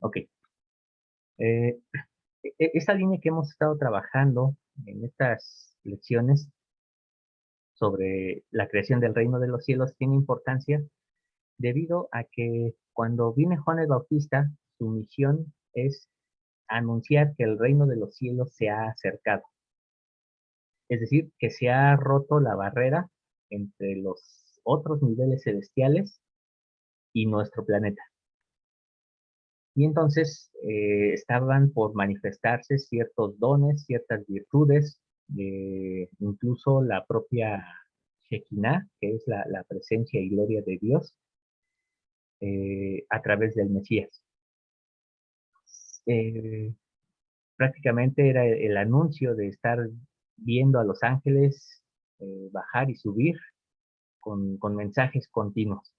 Ok. Eh, Esta línea que hemos estado trabajando en estas lecciones sobre la creación del reino de los cielos tiene importancia debido a que cuando viene Juan el Bautista, su misión es anunciar que el reino de los cielos se ha acercado. Es decir, que se ha roto la barrera entre los otros niveles celestiales y nuestro planeta. Y entonces estaban por manifestarse ciertos dones, ciertas virtudes, incluso la propia Shekinah, que es la presencia y gloria de Dios, a través del Mesías. Eh, Prácticamente era el anuncio de estar viendo a los ángeles bajar y subir con mensajes continuos.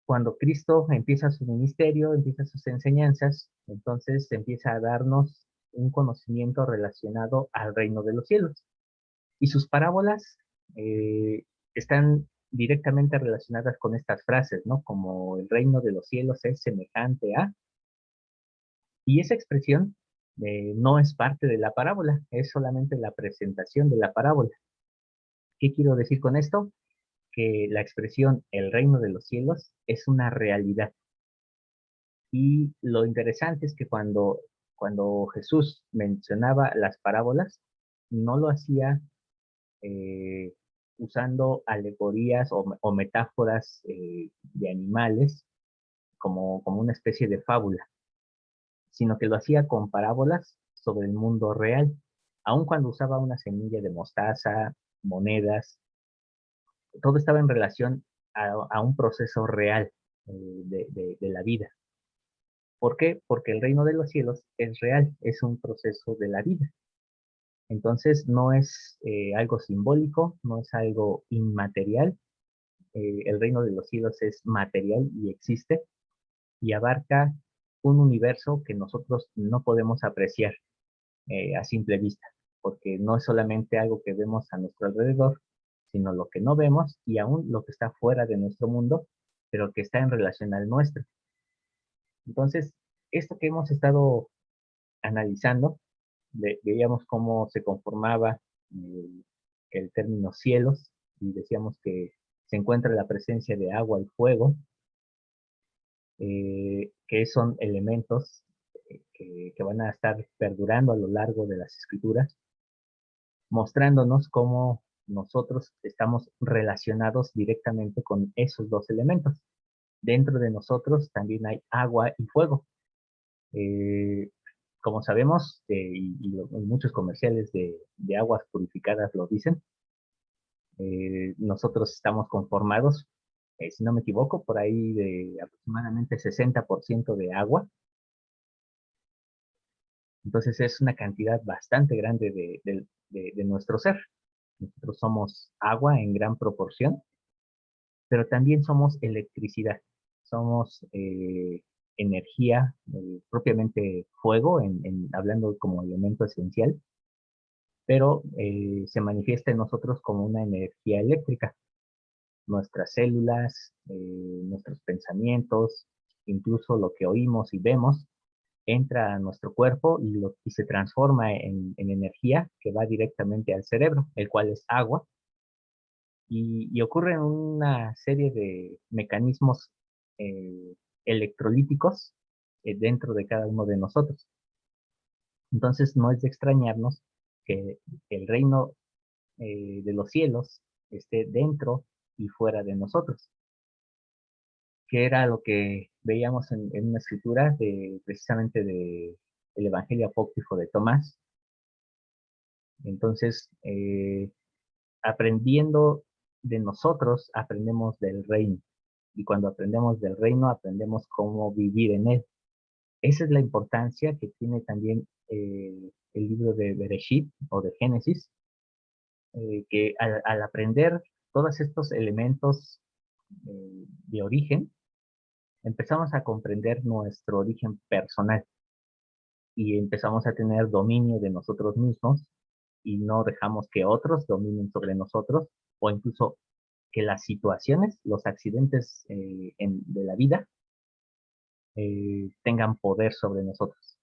Cuando Cristo empieza su ministerio, empieza sus enseñanzas, entonces empieza a darnos un conocimiento relacionado al reino de los cielos. Y sus parábolas eh, están directamente relacionadas con estas frases, ¿no? Como el reino de los cielos es semejante a, y esa expresión no es parte de la parábola, es solamente la presentación de la parábola. ¿Qué quiero decir con esto? Que la expresión el reino de los cielos es una realidad. Y lo interesante es que cuando Jesús mencionaba las parábolas, no lo hacía eh, usando alegorías o metáforas de animales como una especie de fábula, sino que lo hacía con parábolas sobre el mundo real, aun cuando usaba una semilla de mostaza, monedas, todo estaba en relación a un proceso real de la vida. ¿Por qué? Porque el reino de los cielos es real, es un proceso de la vida. Entonces no es algo simbólico, no es algo inmaterial. El reino de los cielos es material y existe y abarca un universo que nosotros no podemos apreciar a simple vista, porque no es solamente algo que vemos a nuestro alrededor, sino lo que no vemos y aún lo que está fuera de nuestro mundo, pero que está en relación al nuestro. Entonces, esto que hemos estado analizando, veíamos cómo se conformaba el término cielos y decíamos que se encuentra la presencia de agua y fuego, que son elementos que van a estar perdurando a lo largo de las escrituras, mostrándonos cómo nosotros estamos relacionados directamente con esos dos elementos. Dentro de nosotros también hay agua y fuego. Eh, Como sabemos, y muchos comerciales de aguas purificadas lo dicen, nosotros estamos conformados, si no me equivoco, por ahí de aproximadamente 60% de agua. Entonces es una cantidad bastante grande de nuestro ser. Nosotros somos agua en gran proporción, pero también somos electricidad. Somos energía, propiamente fuego, hablando como elemento esencial, pero se manifiesta en nosotros como una energía eléctrica. Nuestras células, nuestros pensamientos, incluso lo que oímos y vemos, entra a nuestro cuerpo y se transforma en energía que va directamente al cerebro, el cual es agua, y ocurren una serie de mecanismos eh, electrolíticos dentro de cada uno de nosotros. Entonces no es de extrañarnos que el reino de los cielos esté dentro y fuera de nosotros, que era lo que veíamos en una escritura precisamente de el Evangelio Apócrifo de Tomás. Entonces, aprendiendo de nosotros, aprendemos del reino. Y cuando aprendemos del reino, aprendemos cómo vivir en él. Esa es la importancia que tiene también el libro de Bereshit o de Génesis, que al aprender todos estos elementos de origen, empezamos a comprender nuestro origen personal y empezamos a tener dominio de nosotros mismos y no dejamos que otros dominen sobre nosotros, o incluso que las situaciones, los accidentes de la vida tengan poder sobre nosotros.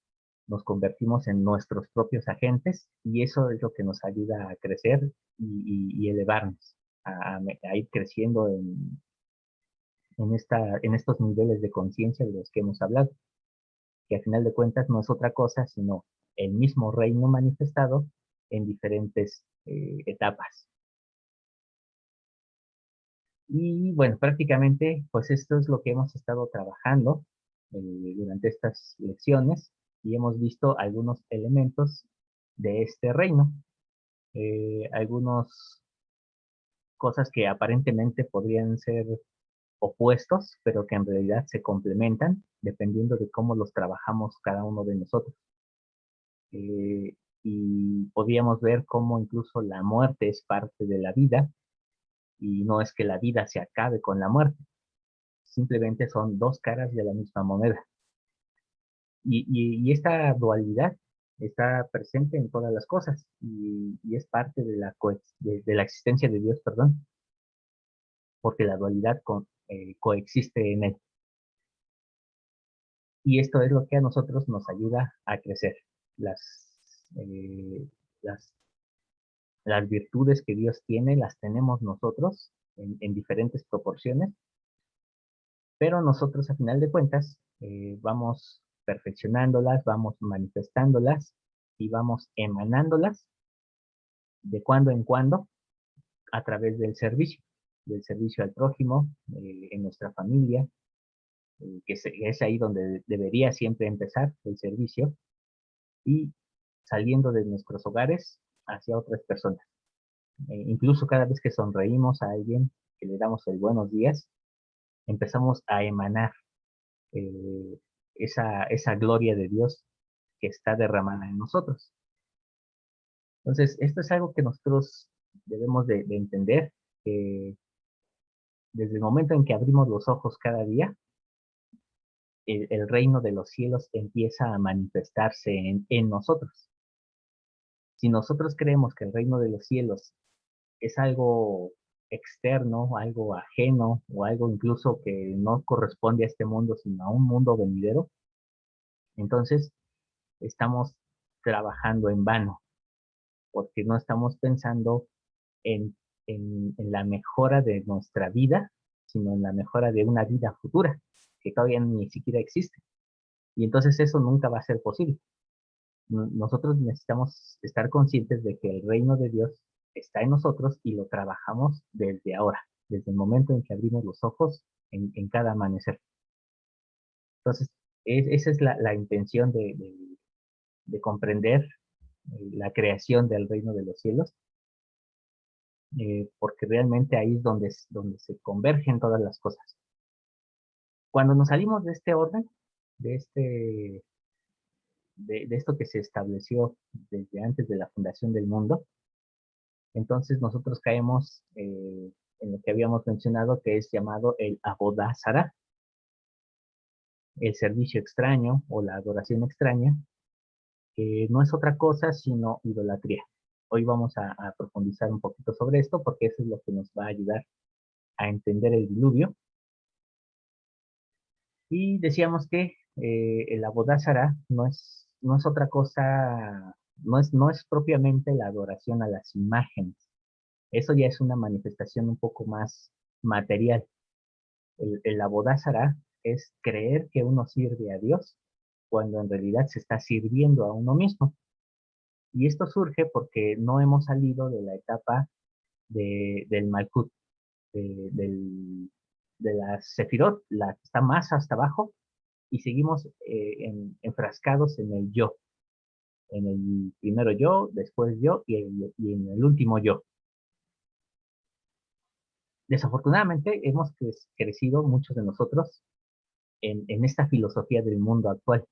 Nos convertimos en nuestros propios agentes y eso es lo que nos ayuda a crecer y elevarnos, a ir creciendo en estos niveles de conciencia de los que hemos hablado, que a final de cuentas no es otra cosa sino el mismo reino manifestado en diferentes etapas. Y bueno, prácticamente, pues esto es lo que hemos estado trabajando durante estas lecciones y hemos visto algunos elementos de este reino, algunas cosas que aparentemente podrían ser opuestos, pero que en realidad se complementan dependiendo de cómo los trabajamos cada uno de nosotros. Eh, y podíamos ver cómo incluso la muerte es parte de la vida y no es que la vida se acabe con la muerte, simplemente son dos caras de la misma moneda. Y esta dualidad está presente en todas las cosas y es parte de de la existencia de Dios, perdón, porque la dualidad coexiste en él. Y esto es lo que a nosotros nos ayuda a crecer. Las, eh, las, las virtudes que Dios tiene las tenemos nosotros en diferentes proporciones, pero nosotros a final de cuentas vamos perfeccionándolas, vamos manifestándolas y vamos emanándolas de cuando en cuando a través del servicio al prójimo, en nuestra familia, es ahí donde debería siempre empezar el servicio, y saliendo de nuestros hogares hacia otras personas. Incluso cada vez que sonreímos a alguien, que le damos el buenos días, empezamos a emanar eh, esa gloria de Dios que está derramada en nosotros. Entonces, esto es algo que nosotros debemos de entender, que desde el momento en que abrimos los ojos cada día, el reino de los cielos empieza a manifestarse en nosotros. Si nosotros creemos que el reino de los cielos es algo externo, algo ajeno o algo incluso que no corresponde a este mundo, sino a un mundo venidero, entonces estamos trabajando en vano, porque no estamos pensando en, en la mejora de nuestra vida, sino en la mejora de una vida futura, que todavía ni siquiera existe. Y entonces eso nunca va a ser posible. Nosotros necesitamos estar conscientes de que el reino de Dios está en nosotros y lo trabajamos desde ahora, desde el momento en que abrimos los ojos en cada amanecer. Entonces, esa es la intención de comprender la creación del reino de los cielos, porque realmente ahí es donde se convergen todas las cosas. Cuando nos salimos de este orden, de, este, de esto que se estableció desde antes de la fundación del mundo, entonces nosotros caemos en lo que habíamos mencionado, que es llamado el Abodázara, el servicio extraño o la adoración extraña, que no es otra cosa sino idolatría. Hoy vamos a profundizar un poquito sobre esto porque eso es lo que nos va a ayudar a entender el diluvio. Y decíamos que el Abodázara no es otra cosa, no es propiamente la adoración a las imágenes. Eso ya es una manifestación un poco más material. El Abodázara es creer que uno sirve a Dios cuando en realidad se está sirviendo a uno mismo. Y esto surge porque no hemos salido de la etapa del Malkut, de, del, de la Sefirot, la que está más hasta abajo, y seguimos enfrascados en el yo, en el primero yo, después yo y en el último yo. Desafortunadamente hemos crecido muchos de nosotros en esta filosofía del mundo actual.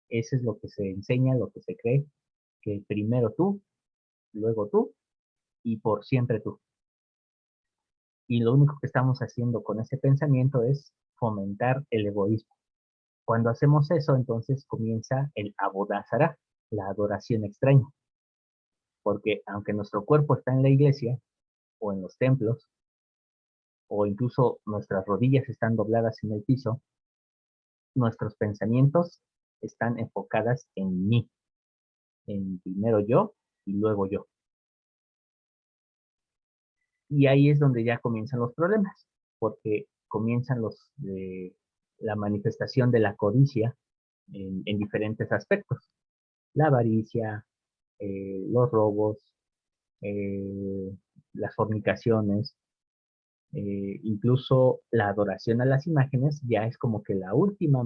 Eso es lo que se enseña, lo que se cree, que primero tú, luego tú y por siempre tú. Y lo único que estamos haciendo con ese pensamiento es fomentar el egoísmo. Cuando hacemos eso, entonces comienza el abodázara, la adoración extraña. porque aunque nuestro cuerpo está en la iglesia o en los templos, o incluso nuestras rodillas están dobladas en el piso, nuestros pensamientos están enfocadas en mí, en primero yo y luego yo. Y ahí es donde ya comienzan los problemas, porque comienzan la manifestación de la codicia en diferentes aspectos. La avaricia, los robos, eh, las fornicaciones, incluso la adoración a las imágenes ya es como que la última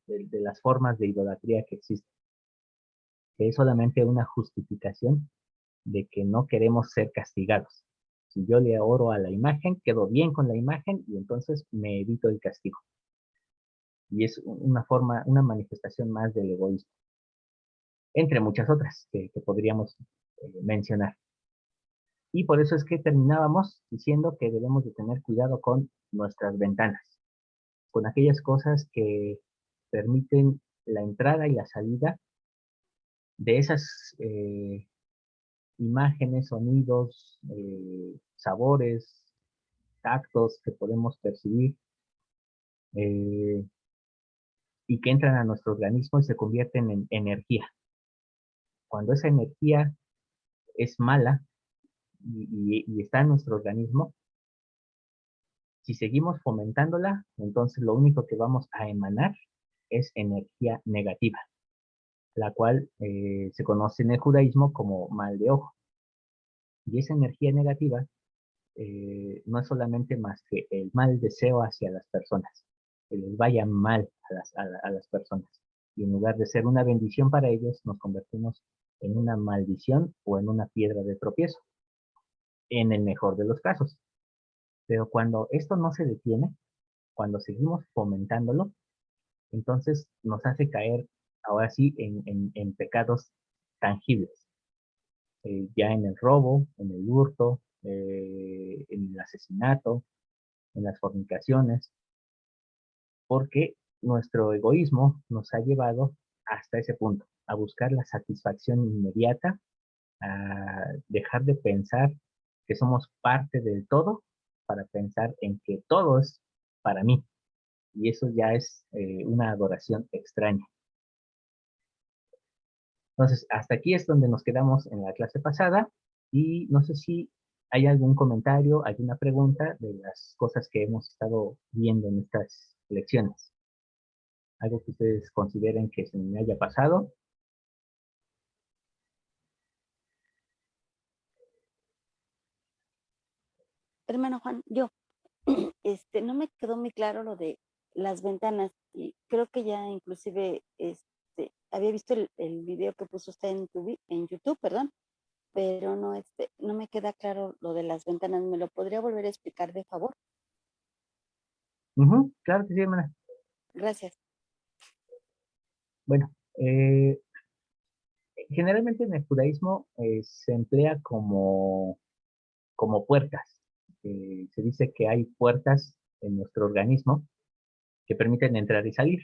de las formas de idolatría que existe, que es solamente una justificación de que no queremos ser castigados. Si yo le oro a la imagen, quedo bien con la imagen y entonces me evito el castigo. Y es una forma, una manifestación más del egoísmo, entre muchas otras que podríamos mencionar. Y por eso es que terminábamos diciendo que debemos de tener cuidado con nuestras ventanas, con aquellas cosas que permiten la entrada y la salida de esas imágenes, sonidos, sabores, tactos que podemos percibir eh, y que entran a nuestro organismo y se convierten en energía. Cuando esa energía es mala y está en nuestro organismo, si seguimos fomentándola, entonces lo único que vamos a emanar es energía negativa, la cual se conoce en el judaísmo como mal de ojo. Y esa energía negativa no es solamente más que el mal deseo hacia las personas, que les vaya mal a las personas. Y en lugar de ser una bendición para ellos, nos convertimos en una maldición o en una piedra de tropiezo, en el mejor de los casos. Pero cuando esto no se detiene, cuando seguimos fomentándolo, entonces nos hace caer ahora sí en pecados tangibles, ya en el robo, en el hurto, en el asesinato, en las fornicaciones, porque nuestro egoísmo nos ha llevado hasta ese punto, a buscar la satisfacción inmediata, a dejar de pensar que somos parte del todo para pensar en que todo es para mí. Y eso ya es una adoración extraña. Entonces, hasta aquí es donde nos quedamos en la clase pasada y no sé si hay algún comentario, alguna pregunta de las cosas que hemos estado viendo en estas lecciones. Algo que ustedes consideren que se me haya pasado. Hermano Juan, no me quedó muy claro lo de las ventanas y creo que ya inclusive había visto el video que puso usted en YouTube, perdón, pero no, no me queda claro lo de las ventanas. ¿Me lo podría volver a explicar de favor? Claro que sí, hermana. Gracias. Bueno, generalmente en el judaísmo se emplea como puertas. Se dice que hay puertas en nuestro organismo que permiten entrar y salir.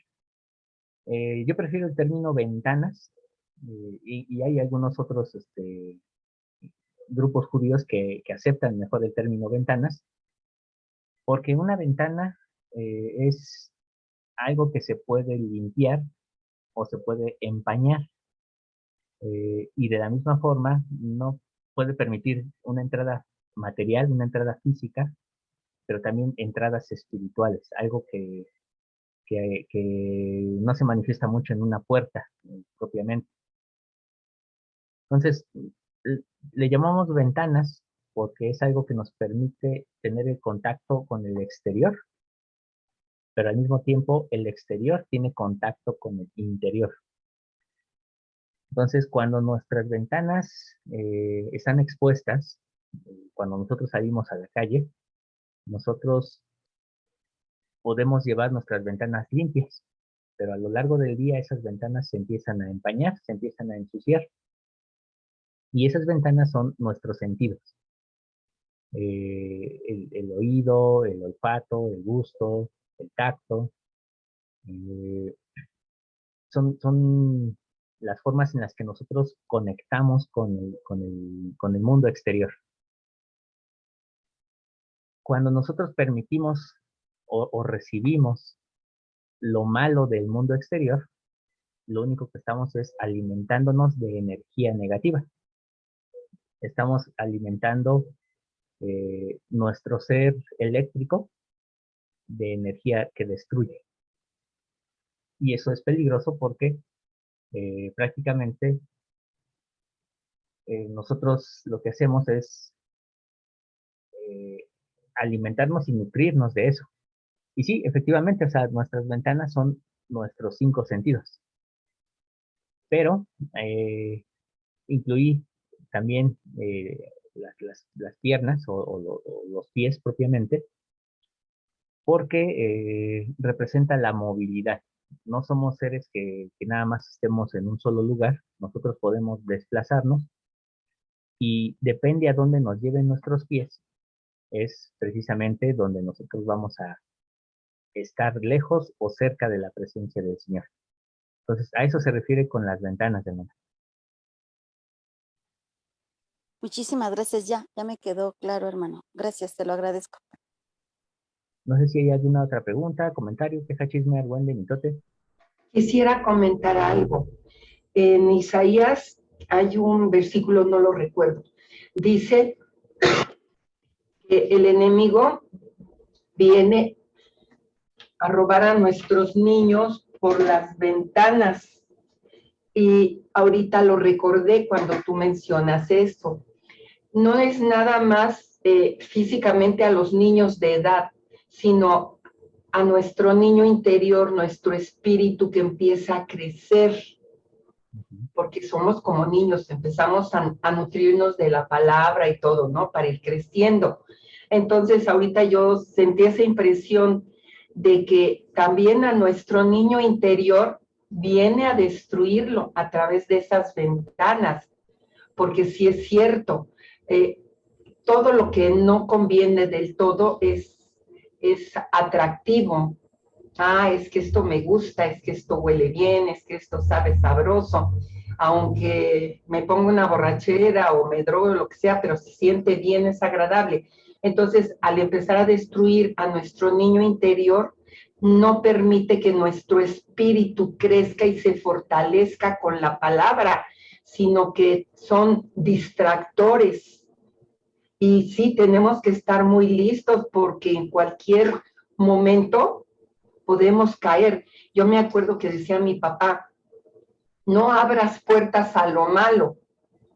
Yo prefiero el término ventanas y hay algunos otros grupos judíos que aceptan mejor el término ventanas, porque una ventana es algo que se puede limpiar o se puede empañar y de la misma forma no puede permitir una entrada material, una entrada física, pero también entradas espirituales, algo que no se manifiesta mucho en una puerta propiamente. Entonces, le llamamos ventanas porque es algo que nos permite tener el contacto con el exterior, pero al mismo tiempo el exterior tiene contacto con el interior. Entonces, cuando nuestras ventanas están expuestas, cuando nosotros salimos a la calle, nosotros podemos llevar nuestras ventanas limpias, pero a lo largo del día esas ventanas se empiezan a empañar, se empiezan a ensuciar. Y esas ventanas son nuestros sentidos. El oído, el olfato, el gusto, el tacto. eh, son las formas en las que nosotros conectamos con el mundo exterior. Cuando nosotros permitimos o recibimos lo malo del mundo exterior, lo único que estamos es alimentándonos de energía negativa. Estamos alimentando nuestro ser eléctrico de energía que destruye. Y eso es peligroso porque prácticamente nosotros lo que hacemos es eh, alimentarnos y nutrirnos de eso. Y sí, efectivamente, o sea, nuestras ventanas son nuestros 5 sentidos. Pero incluí también las piernas o los pies propiamente, porque representa la movilidad. No somos seres que nada más estemos en un solo lugar, nosotros podemos desplazarnos y depende a dónde nos lleven nuestros pies, es precisamente donde nosotros vamos a estar lejos o cerca de la presencia del Señor. Entonces, a eso se refiere con las ventanas, hermano. Muchísimas gracias, ya me quedó claro, hermano. Gracias, te lo agradezco. No sé si hay alguna otra pregunta, comentario, queja, chisme, argüende, mitote. Quisiera comentar algo. En Isaías hay un versículo, no lo recuerdo. Dice que el enemigo viene a robar a nuestros niños por las ventanas. Y ahorita lo recordé cuando tú mencionas eso. No es nada más físicamente a los niños de edad, sino a nuestro niño interior, nuestro espíritu que empieza a crecer, porque somos como niños, empezamos a nutrirnos de la palabra y todo, ¿no? Para ir creciendo. Entonces, ahorita yo sentí esa impresión de que también a nuestro niño interior viene a destruirlo a través de esas ventanas, porque sí es cierto, todo lo que no conviene del todo es atractivo. Ah, es que esto me gusta, es que esto huele bien, es que esto sabe sabroso, aunque me ponga una borrachera o me drogue o lo que sea, pero se siente bien, es agradable. Entonces, al empezar a destruir a nuestro niño interior, no permite que nuestro espíritu crezca y se fortalezca con la palabra, sino que son distractores. Y sí, tenemos que estar muy listos porque en cualquier momento podemos caer. Yo me acuerdo que decía mi papá, no abras puertas a lo malo.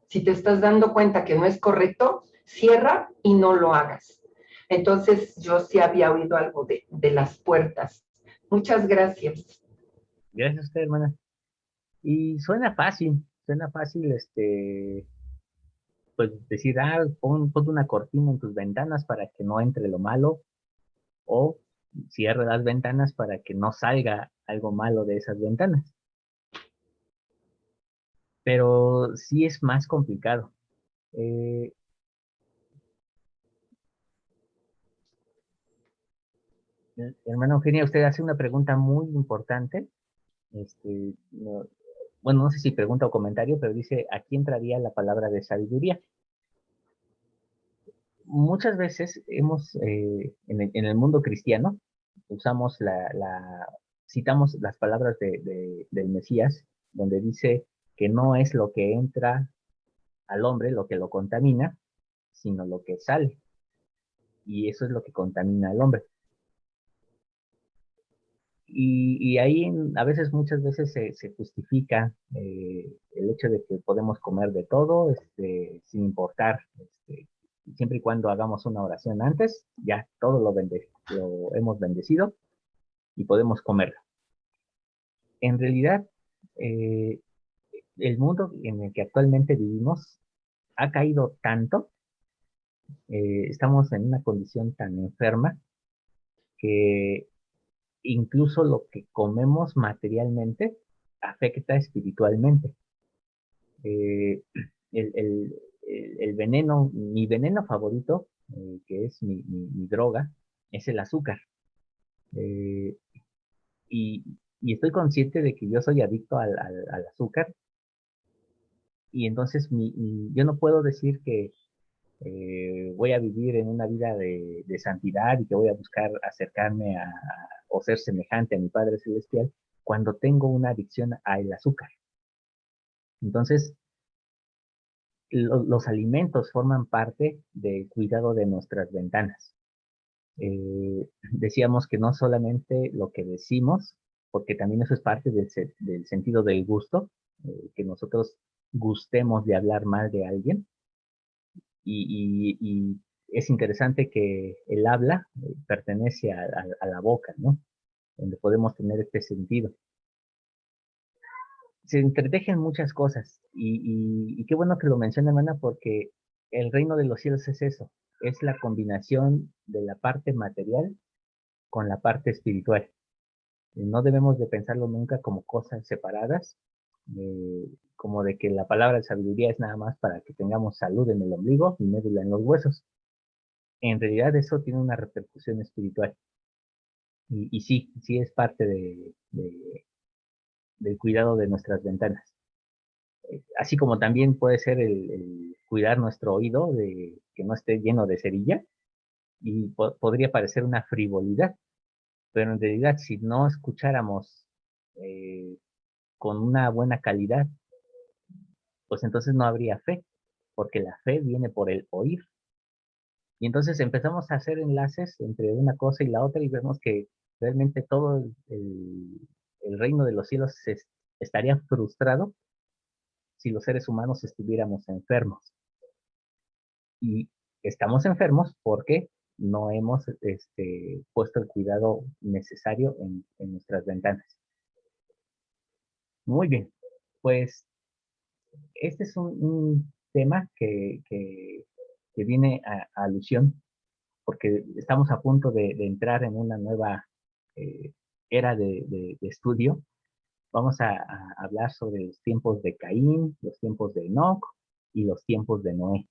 Si te estás dando cuenta que no es correcto, cierra y no lo hagas. Entonces yo sí había oído algo de las puertas. Muchas gracias. Gracias a usted, hermana. Y suena fácil, pues decir, pon una cortina en tus ventanas para que no entre lo malo, o cierra las ventanas para que no salga algo malo de esas ventanas. Pero sí es más complicado. Eh, Hermana Eugenia, usted hace una pregunta muy importante. Bueno, no sé si pregunta o comentario, pero dice, aquí entraría la palabra de sabiduría. Muchas veces en el mundo cristiano, usamos citamos las palabras del Mesías, donde dice que no es lo que entra al hombre lo que lo contamina, sino lo que sale. Y eso es lo que contamina al hombre. Y ahí a veces, muchas veces se justifica el hecho de que podemos comer de todo, sin importar, siempre y cuando hagamos una oración antes, ya todo lo hemos bendecido y podemos comerlo. En realidad, eh, el mundo en el que actualmente vivimos ha caído tanto, estamos en una condición tan enferma que incluso lo que comemos materialmente afecta espiritualmente. Eh, el, el- el veneno, mi veneno favorito, que es mi droga, es el azúcar. Eh, y, y estoy consciente de que yo soy adicto al azúcar, Y entonces yo no puedo decir que voy a vivir en una vida de santidad y que voy a buscar acercarme o ser semejante a mi Padre Celestial cuando tengo una adicción al azúcar. Entonces, los alimentos forman parte del cuidado de nuestras ventanas. Decíamos que no solamente lo que decimos, porque también eso es parte del sentido del gusto, que nosotros gustemos de hablar mal de alguien, y es interesante que el habla pertenece a la boca, ¿no? Donde podemos tener este sentido. Se entretejen muchas cosas y qué bueno que lo menciona, hermana, porque el reino de los cielos es eso, es la combinación de la parte material con la parte espiritual. No debemos de pensarlo nunca como cosas separadas, como de que la palabra de sabiduría es nada más para que tengamos salud en el ombligo y médula en los huesos. En realidad eso tiene una repercusión espiritual. Y sí, sí es parte del cuidado de nuestras ventanas. Así como también puede ser el cuidar nuestro oído de que no esté lleno de cerilla, y podría parecer una frivolidad, pero en realidad si no escucháramos eh, con una buena calidad, pues entonces no habría fe, porque la fe viene por el oír. Y entonces empezamos a hacer enlaces entre una cosa y la otra y vemos que realmente todo el reino de los cielos estaría frustrado si los seres humanos estuviéramos enfermos. Y estamos enfermos porque no hemos puesto el cuidado necesario en nuestras ventanas. Muy bien, pues este es un tema que viene a alusión porque estamos a punto de entrar en una nueva eh, era de estudio. Vamos a hablar sobre los tiempos de Caín, los tiempos de Enoc y los tiempos de Noé.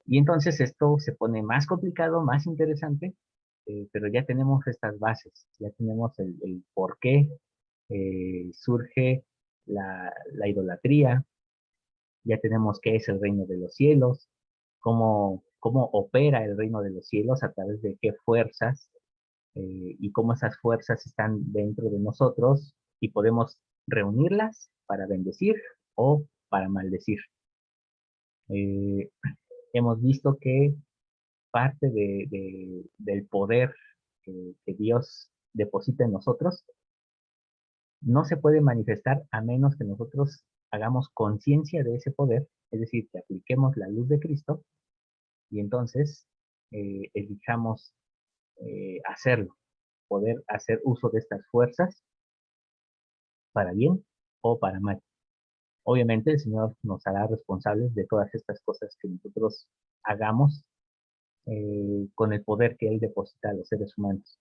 Y entonces esto se pone más complicado, más interesante, pero ya tenemos estas bases, ya tenemos el por qué surge la idolatría, ya tenemos qué es el reino de los cielos, cómo opera el reino de los cielos, a través de qué fuerzas, y cómo esas fuerzas están dentro de nosotros y podemos reunirlas para bendecir o para maldecir. Eh, hemos visto que parte del poder que Dios deposita en nosotros no se puede manifestar a menos que nosotros hagamos conciencia de ese poder, es decir, que apliquemos la luz de Cristo y entonces elijamos hacerlo, poder hacer uso de estas fuerzas para bien o para mal. Obviamente el Señor nos hará responsables de todas estas cosas que nosotros hagamos con el poder que Él deposita a los seres humanos.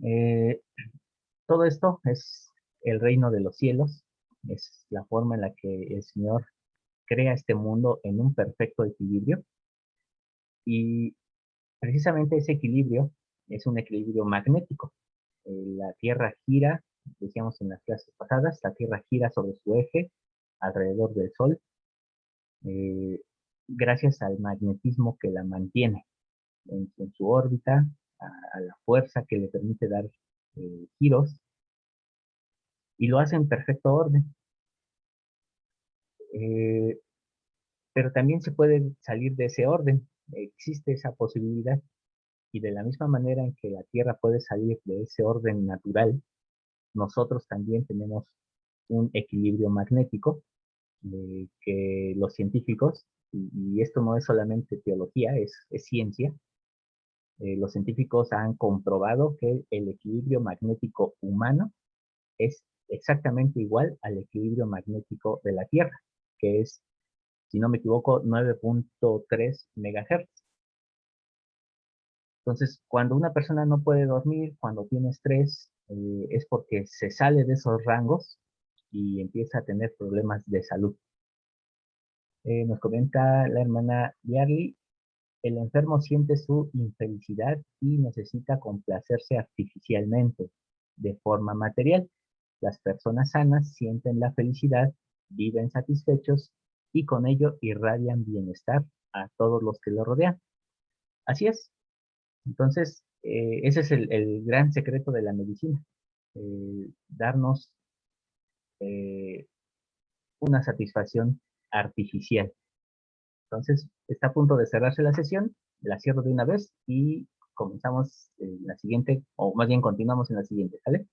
Eh, todo esto es el reino de los cielos, es la forma en la que el Señor crea este mundo en un perfecto equilibrio y precisamente ese equilibrio es un equilibrio magnético. La Tierra gira, decíamos en las clases pasadas, la Tierra gira sobre su eje alrededor del Sol, eh, gracias al magnetismo que la mantiene en su órbita, a la fuerza que le permite dar giros, y lo hace en perfecto orden. Eh, pero también se puede salir de ese orden, existe esa posibilidad, y de la misma manera en que la Tierra puede salir de ese orden natural, nosotros también tenemos un equilibrio magnético que los científicos, y esto no es solamente teología, es ciencia, los científicos han comprobado que el equilibrio magnético humano es exactamente igual al equilibrio magnético de la Tierra, que es, si no me equivoco, 9.3 MHz. Entonces, cuando una persona no puede dormir, cuando tiene estrés, es porque se sale de esos rangos y empieza a tener problemas de salud. Nos comenta la hermana Yarly, el enfermo siente su infelicidad y necesita complacerse artificialmente, de forma material. Las personas sanas sienten la felicidad viven satisfechos y con ello irradian bienestar a todos los que lo rodean. Así es. Entonces, ese es el gran secreto de la medicina, darnos una satisfacción artificial. Entonces, está a punto de cerrarse la sesión, la cierro de una vez y comenzamos en la siguiente, o más bien continuamos en la siguiente, ¿vale?